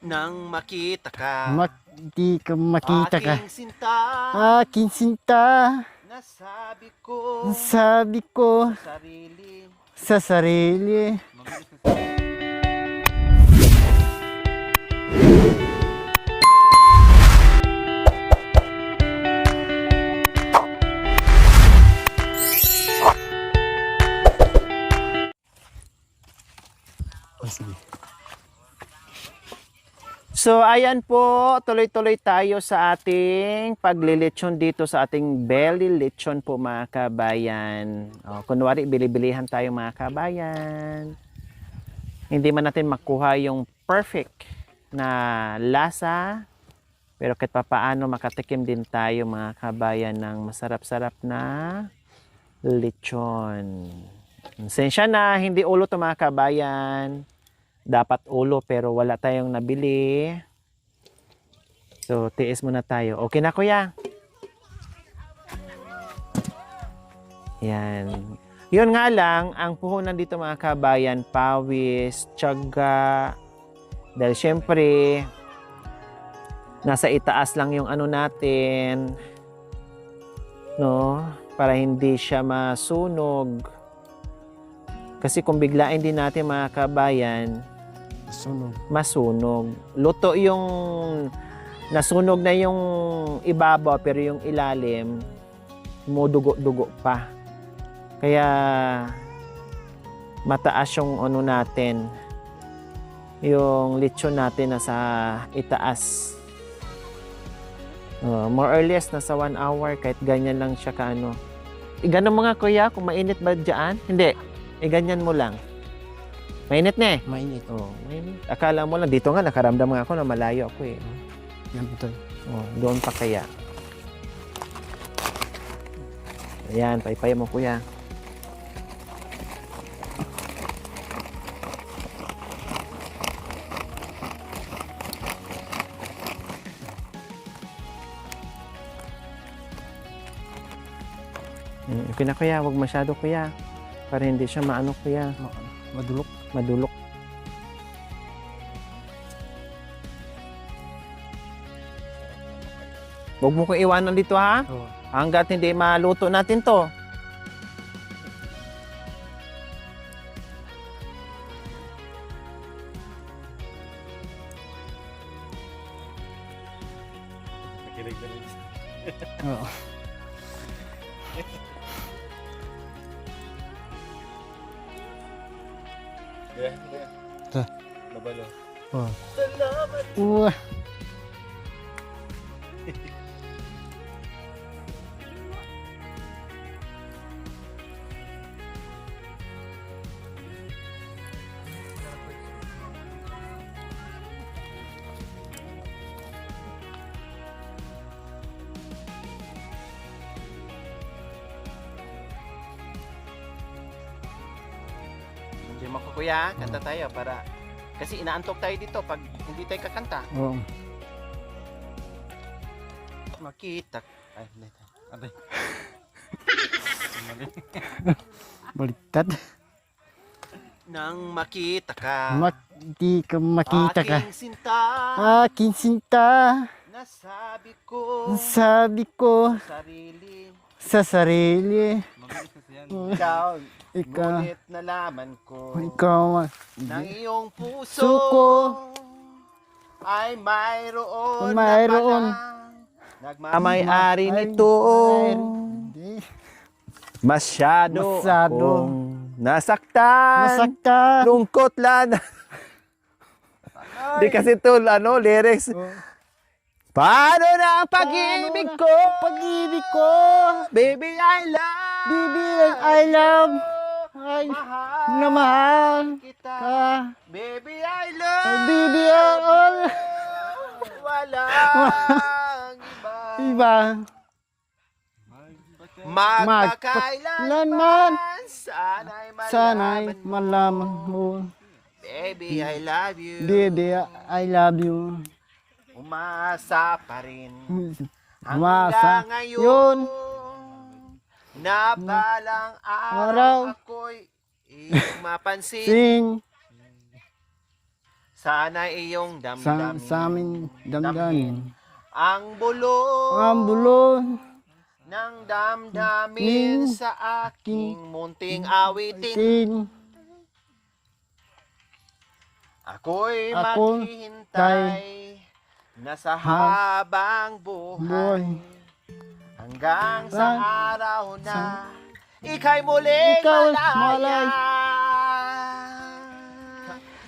Nang makita ka, Di ka makita ka. aking sinta, Aking sinta. nasabi ko Sabi ko sa sarili. sa sarili. Oh, sige. So ayan po, tuloy-tuloy tayo sa ating paglilitsyon dito sa ating belly lechon po mga kabayan. O, kunwari, bilibilihan tayo mga kabayan. Hindi man natin makuha yung perfect na lasa, pero kahit papaano makatikim din tayo mga kabayan ng masarap-sarap na lechon. Sensya na, hindi ulo to mga kabayan. Dapat ulo pero wala tayong nabili. So, tiis muna tayo. Okay na kuya? Yan. Yun nga lang, ang puhunan dito mga kabayan, pawis, tiyaga. Dahil syempre, nasa itaas lang yung ano natin. No? Para hindi siya masunog. Kasi kung biglain din natin mga kabayan, Sunog. masunog. Luto yung nasunog na yung ibabaw pero yung ilalim mudugo-dugo pa. Kaya mataas yung ano natin, yung lechon natin nasa itaas. More or less nasa 1 hour kahit ganyan lang siya kaano. Ganun mga kuya, kung mainit ba dyan? Hindi. Ganyan mo lang. Mainit na eh. Mainit. Oh, mainit. Akala mo lang, dito nga nakaramdam nga ako na malayo ako eh. Yan ito. Oh, doon pa kaya. Ayan, paypay mo kuya. Okay na kuya, huwag masyado kuya. Para hindi siya maano kuya. Madulok. Madulok. Huwag mo ko iwanan dito ha. Oh. Hanggat hindi maluto natin to. Oo. Ito. Nabalo. Oh. Salamat. Diyan mo ko kuya, kanta tayo para kasi inaantok tayo dito pag hindi tayo kakanta. Oo. Makita. Ay, hindi. Abay. Baliktad. Nang makita ka, Di ka makita ka. aking sinta, Aking sinta. nasabi ko Sabi ko sa sarili. sa sarili. Ikaw, Ikaw. ngunit nalaman ko Ikaw. ng iyong puso Suko. ay mayroon, Mayroon. na palang nagmamay-ari nito. Hindi. Masyado Masyado. akong nasaktan. Nasaktan. Lungkot lang. Di kasi ito, ano, lyrics. Oh. Paano na ang pag-ibig ko? Pag-ibig ko. Baby, I love. Baby, I love. Ay, Mahal na mahal kita. ka. Baby, I love. Baby, all. Walang iba. Iba. Magpakailanman. Sana'y Sana'y malaman mo. malaman mo. Baby, I love you. Baby, I love you. Umasa pa rin. Umasa. Hanggang ngayon. Yun. Na balang araw Araw. ako'y iyong mapansin. Sing. Sana iyong damdamin. sa amin damdamin. Ang bulong. Ang bulon ng damdamin Min- sa aking munting awitin. tin Ako'y Ako maghihintay na sa habang buhay boy hanggang sa Hang- araw na ika'y muling Ikaw malaya.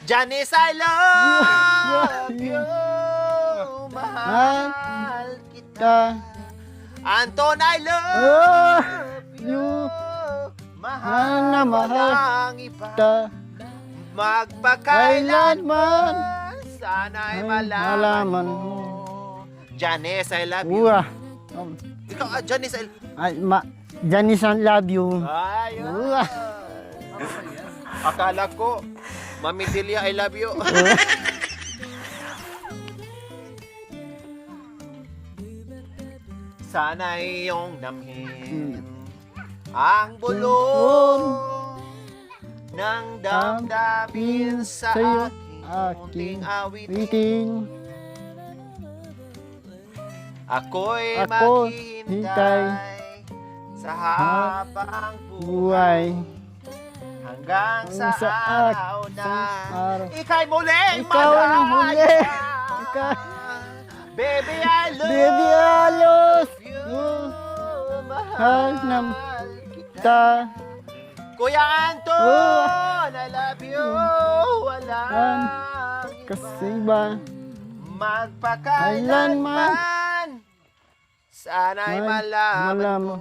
Janice, I love you. Mahal kita. ta Anton, I love oh you. you Mahal na mahal walang iba. ta Magpakailanman sana'y Ay, malaman malaman mo. mo. Janice, I love you. uwa Ikaw, Janice, ay Janice, I love you. Ayun. Uwa. Akala ko, Mami Delia, I love you. Sana'y iyong damhin ang bulong ng damdamin sa Sa'yo, aking munting awitin. Witing Ako'y Ako, maghihintay sa habang buhay buhay hanggang sa sa araw na araw. ika'y muling Ikaw ang huli. malaya. Ikaw- Baby, I love Baby, I love you. Mahal na Mahal kita. ta Kuya Anton, I love you. Walang iba. kasi ba Magpakailanman sana'y Ay, malaman malaman. mo.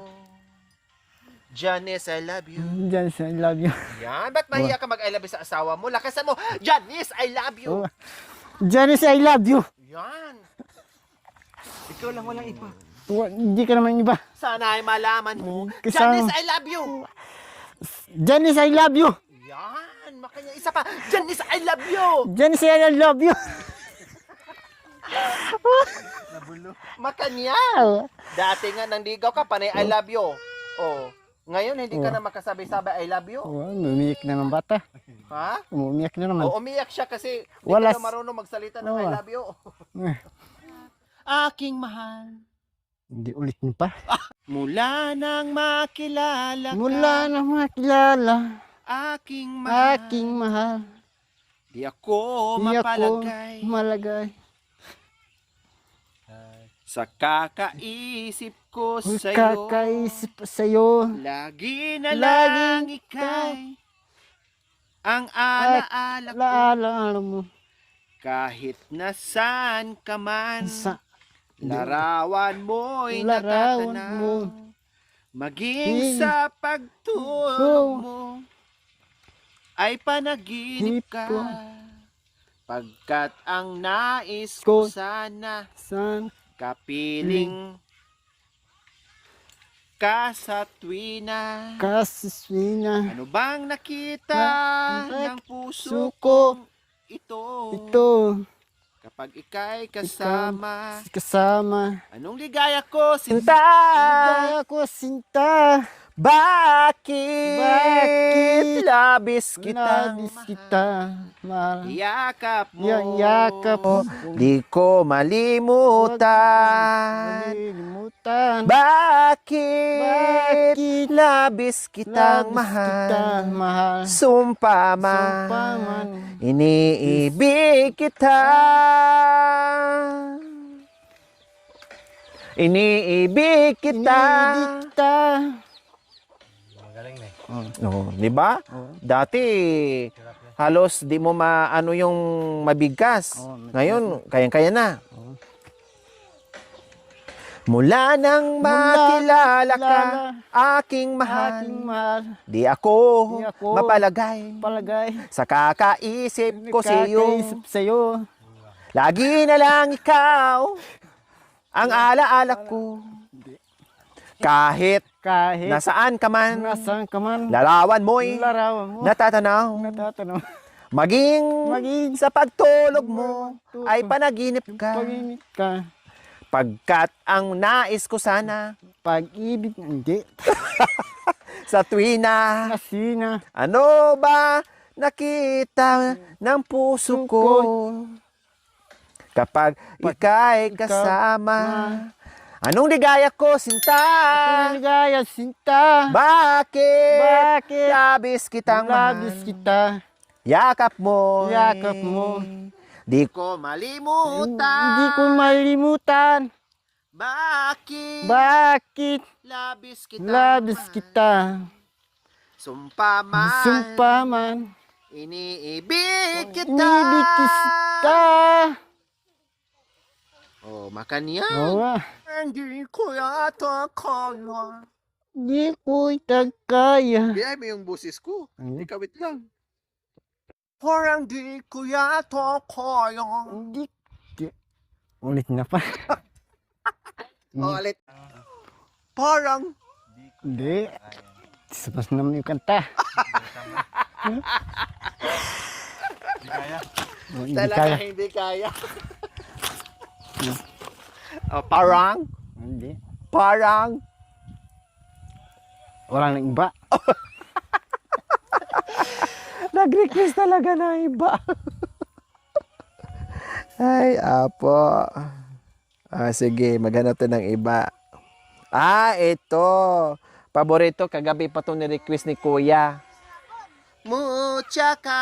Janice, I love you. Janice, I love you. Yan, ba't mahiya ka mag-I love you sa asawa mo? Lakasan mo, Janice, I love you. Oh. Janice, I love you. Yan. Ikaw lang walang iba. Hindi ka naman iba. Sana ay malaman mo. Kasama- Janice, I love you. Janice, I love you. Yan, makanya isa pa. Janice, I love you. Janice, I love you. Makanya. Dati nga nandigaw ka, panay I love you. Oh. Ngayon, hindi ka na makasabay-sabay I love you. Oh, umiyak na ng bata. Ha? Umiyak na naman. O, umiyak siya kasi hindi Wala ka na marunong magsalita ng I Oo. love you. Eh, Aking mahal. Hindi ulit niyo pa. Mula nang makilala ka, Mula na makilala, aking mahal. aking mahal. Di ako Di ako mapalagay malagay. sa kakaisip ko sa'yo. Kakaisip sa'yo. Lagi na Lagi lang ika'y ang alaala ko. Laala mo. Kahit nasaan ka man, Sa larawan mo'y larawan natatanaw. mo. Maging sa pagtulog mo ay panaginip Hip ka. ko. Pagkat ang nais ko Ko. sana San kapiling ka sa tuwina. kasiswina. Ano bang nakita ng puso Suko kong ito? ito. Kapag ika'y kasama, Kasama. anong ligaya ko, sinta? Ligaya ko sinta. Bakit labis kitang Labis kita. Mahal. yakap mo? Yakap mo. Di ko malimutan. Malimutan. Bakit Bakit labis kitang labis kita mahal? mahal. Sumpa man, Sumpa man. iniibig kita. Iniibig kita. Inibigta. No, di ba? Oo. Dati halos di mo maano yung mabigkas. Oo, Ngayon, kayang-kaya na. Oo. Mula nang makilala ka, aking Aking mahal, mahal. di ako Di ako mapalagay Palagay. sa kakaisip ko sa iyo. Kakaisip sa'yo. Lagi na lang ikaw ang alaala ko. Kahit Kahit nasaan ka man, nasaan ka man. larawan mo'y Larawan mo. natatanaw. Natatanong. Maging sa pagtulog mo ay panaginip ka. Pag-init ka. Pagkat ang nais ko sana Pag-ibig. Hindi. sa tuwina. Nasina. Ano ba nakita ng puso ko. Kapag ika'y kasama. Anong ligaya ko, sinta? Ligaya sinta. Bakit? Bakit? Labis kitang mahal. Labis kita. Yakap mo. Yakap mo. Di ko malimutan. Hindi ko malimutan. Bakit? Bakit? Labis kitang Labis mahal. kita. Sumpaman. Sumpaman. Iniibig kita. Nibigis kita. Oh, makan yan. Oo. Hindi ko yata kaya. Di ko kaya. Biyay mo yung boses ko. Ano? Ikawit lang. Parang di ko yata kaya. Hindi. Ulit na pa. O, ulit. Parang. Hindi. Sapas naman yung kanta. Hindi Talaga kaya. hindi kaya. Parang. Hindi. Parang. Walang nang iba. Nag-request talaga na iba. Ay, apo. Sige, maghanap to ng iba. Ito. Paborito, kagabi pa to ni-request ni Kuya. Mucha ka,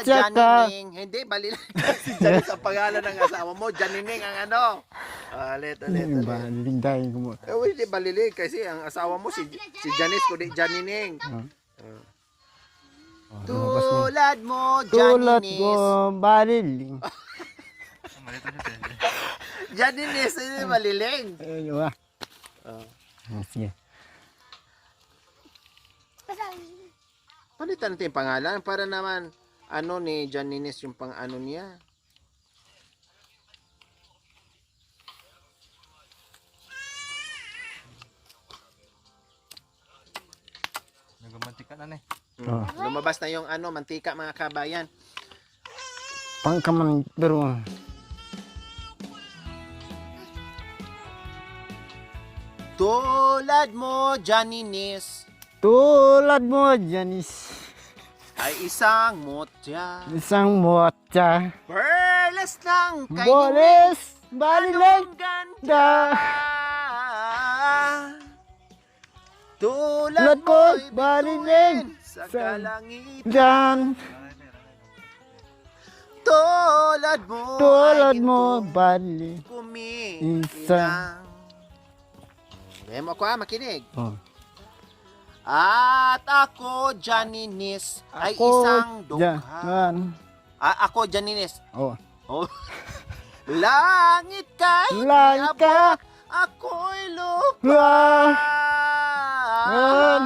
Mucha ka. Janining. Hindi, bali lang kasi dyan sa pangalan ng asawa mo. Janining ang ano. Ulit. Baling dahil ko mo. Hindi balilig kasi ang asawa mo si Janice kundi Janining. Tulad mo, Tulad Janinis. mo, baliling. Janinis, hindi maliling. Ano ba? Sige. Palitan natin yung pangalan para naman ano ni Janinis yung pang ano niya. Nagamantika na Lumabas na yung ano, mantika mga kabayan. Pangkaman pero Tulad mo, Janinis, tulad mo, Janice. ay isang mutya. Isang motya. Perlas ng kainin. Boles, baliling. Anong ganda. Tulad Tulad mo, mo'y baliling. bituin sa kalangitan. Diyan, Tulad mo, tulad ay mo, gintong baliling. kumikinang. Memo ko makinig. Oh. At ako, Janinis, ay Ako, isang dukha. Diyan. Ako, Janinis. Oh. Oh. Langit kay Langit ka. ako'y lupa. Yan.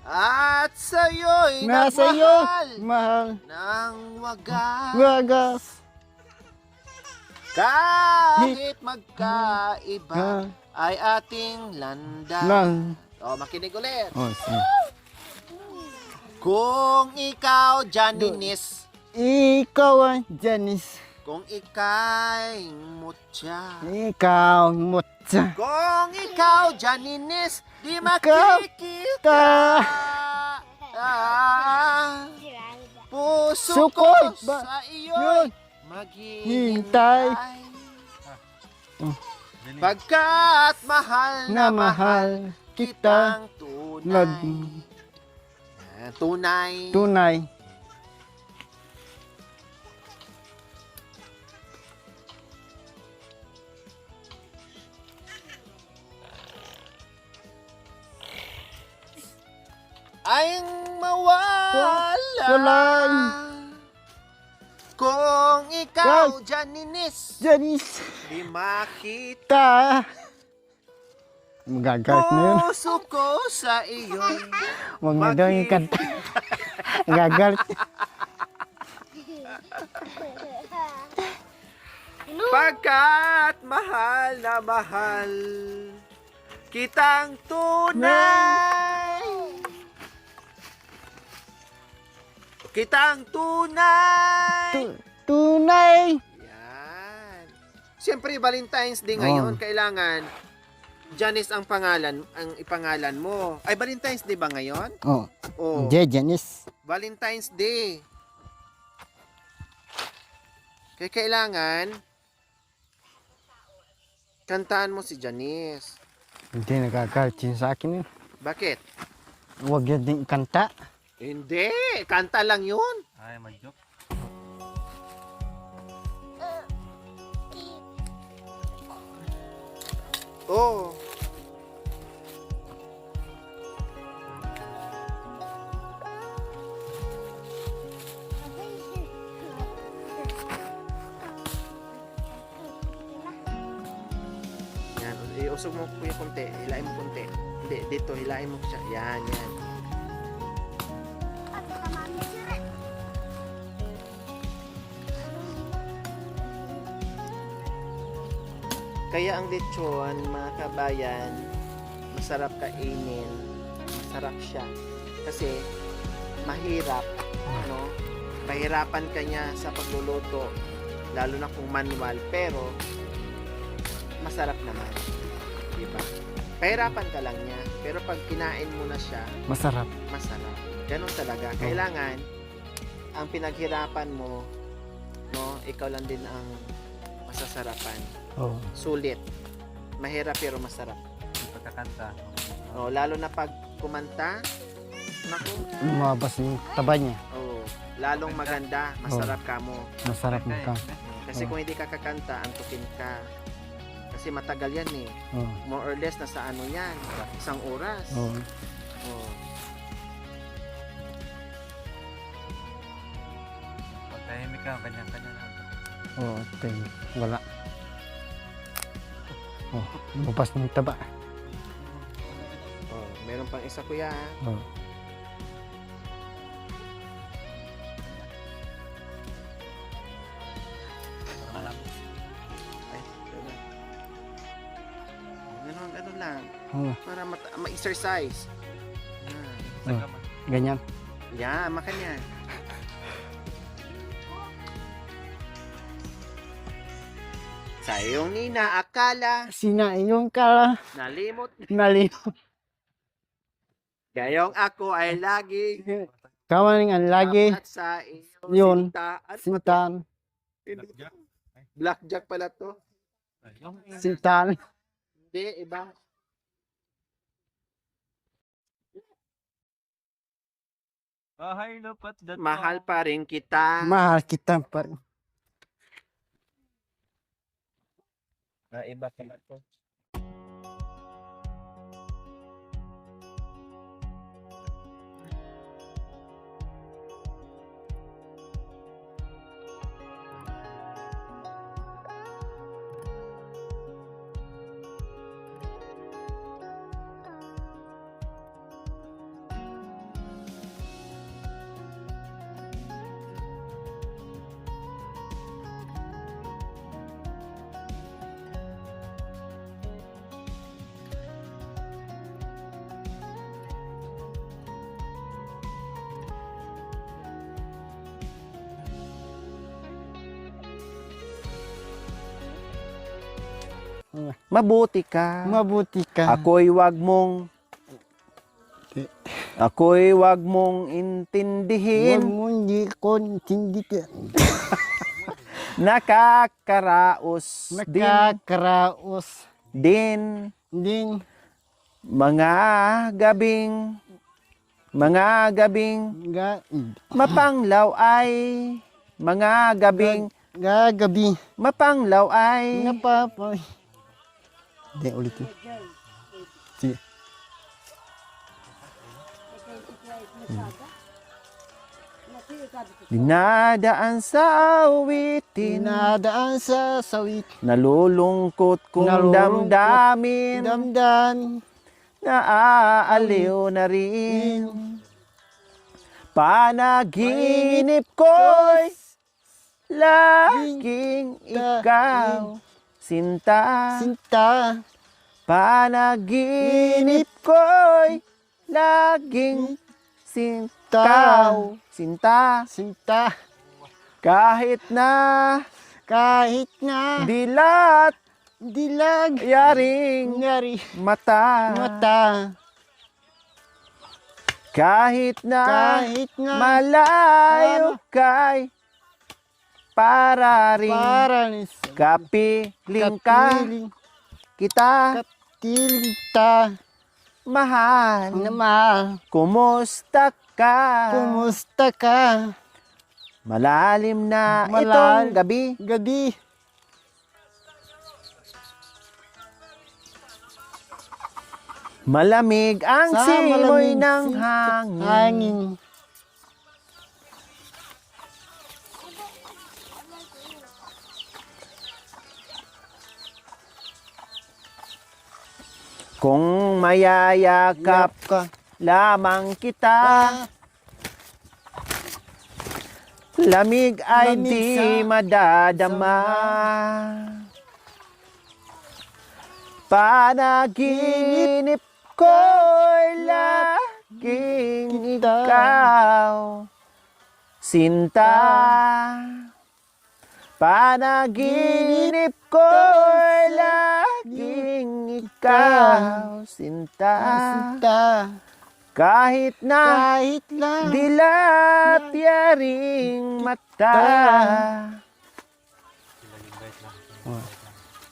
At sa'yo'y Nasa iyo, nagmahal mahal. ng wagas. Wagas. Kahit magkaiba Ha. ay ating landas. Lang. Makinig ulit. Oh, sige. Kung ikaw, Janinis, Ikaw ang Janice. kung ika'y mutya. Ikaw ang motya. Kung ikaw, Janinis, di Ikaw, makikita. Puso ko Sukoy, sa iyo'y yun. maghihintay. Pagkat mahal Na mahal kita. kitang tunay. Nag Tunay. tunay. Ay mawala. Wala. Kung ikaw, Janinis, Janice. di makita. Ta. Magagalit na yun. Puso ko sa iyo'y Huwag na daw yung kanta. Magagalit. pagkat mahal na mahal kitang tunay. Kitang tunay. Tunay. Yan. Siyempre, Valentine's Day ngayon, Oh. kailangan Janice ang ipangalan mo. Ay, Valentine's Day ba ngayon? Oh, Oh, Janice. Valentine's Day. Kaya kailangan kantaan mo si Janice. Hindi nagkakachin sa akin yun. Bakit? Huwag yun din kanta. Hindi, kanta lang yun. Ay, mag-joke. Oh. Yan, iusog mo kuya konti, hilain mo konti. Hindi, dito, hilain mo siya. Yan, yan. Kaya ang lechon, mga kabayan, masarap kainin. Masarap siya. Kasi mahirap, ano? Mahirapan ka niya sa pagluluto, lalo na kung manual, pero masarap naman. Diba? Pahirapan ka lang niya, pero pag kinain mo na siya, Masarap. masarap. Ganon talaga. Kailangan, ang pinaghirapan mo, no, ikaw lang din ang masasarapan. Oh. Sulit. Mahirap pero masarap. Yung pagkakanta. Oh, lalo na pag kumanta, naku, Lumabas yung taba niya. oh, lalong maganda, masarap ka mo. Masarap mo ka. Kasi kung hindi ka kakanta, antukin ka. Kasi matagal yan eh. Oh. More or less, nasa ano yan, isang oras. Oh. Oh. Pag tahimik ka, kanya-kanya lang. Oh, ting. Wala. Oh, lumabas ng taba. Oh, meron pang isa kuya. Oh. Ay, ganun lang. Oh. Para ma-exercise. Saga man. Ganyan. Yan, makanya. Sa iyong nina, akala, Sinayong ka. nalimot. Nalito. Gayong ako ay lagi. Kawaning ang lagi. At sa iyong Yun. sintaan. Sintan. Blackjack. Blackjack pala to. Yung Sintan. Hindi, iba. bahay lupat dato. Mahal pa rin kita. Mahal kita pa. Iba pala to. Mabuti ka. Mabuti ka. Ako'y wag mong Huwag intindihin. mo hindi ko hindi ka. Nakakaraos Nakakaraos. din Din. mga gabing Ga. mapanglaw ay mga gabing Gagabi. mapanglaw ay Napapay. Hindi, ulitin. Sige. dinadaan sa awitin, Tinadaan sa sawit. nalulungkot kong Nalulungkot. damdamin, Damdan. naaaliw na rin. Panaginip ko'y laging ikaw, sinta. Sinta. Panaginip ko'y laging ikaw, sinta. Sinta. Kahit na Kahit na dilat Dilag. yaring Ngari. mata. Mata. Kahit na Kahit nga. malayo kay para rin Para ni kapiling ka kapiling. kita Kapiling ta. mahal. Nama. Kumusta ka? Kumusta ka? Malalim na itong Malalim. gabi. Gabi. Malamig ang Sa simoy malamig ng si- hangin. Hangin. Kung mayayakap Ka. lamang kita, lamig ay Lamig di sa- madadama. Panaginip ko'y laging ikaw, sinta. Panaginip ko'y laging ikaw, sinta. Sinta. Kahit na Kahit lang. dilat yaring mata,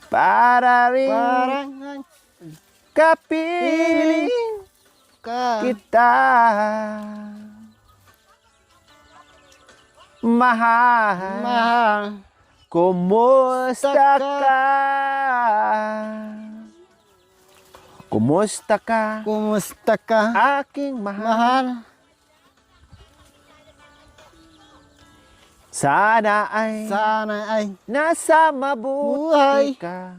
para rin Parang kapiling ka. kita. Mahal, Mahal. kumusta Ka. ka? Kumusta ka, Kumusta ka? aking mahal? Mahal. Sana ay Sana ay nasa mabuti buhay. ka.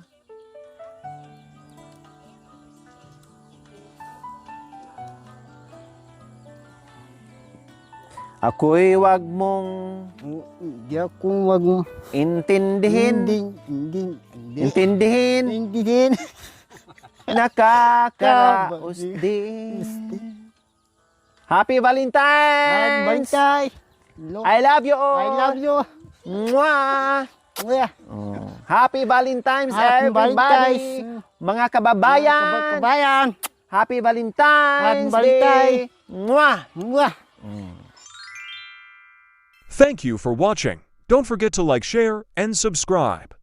Ako'y wag mong Hindi ako wag mo. intindihin. Hindi. Intindihin. Hindi din. Nakakaraos din. Happy Valentine's! Bantay. I love you all! I love you. Mwah! Kuya. Happy Valentine's, Happy everybody! Valentine's. Mga kababayan! Kabayan. Happy Valentine's Happy Valentine. Day! Mwah! Mwah. Thank you for watching. Don't forget to like, share, and subscribe.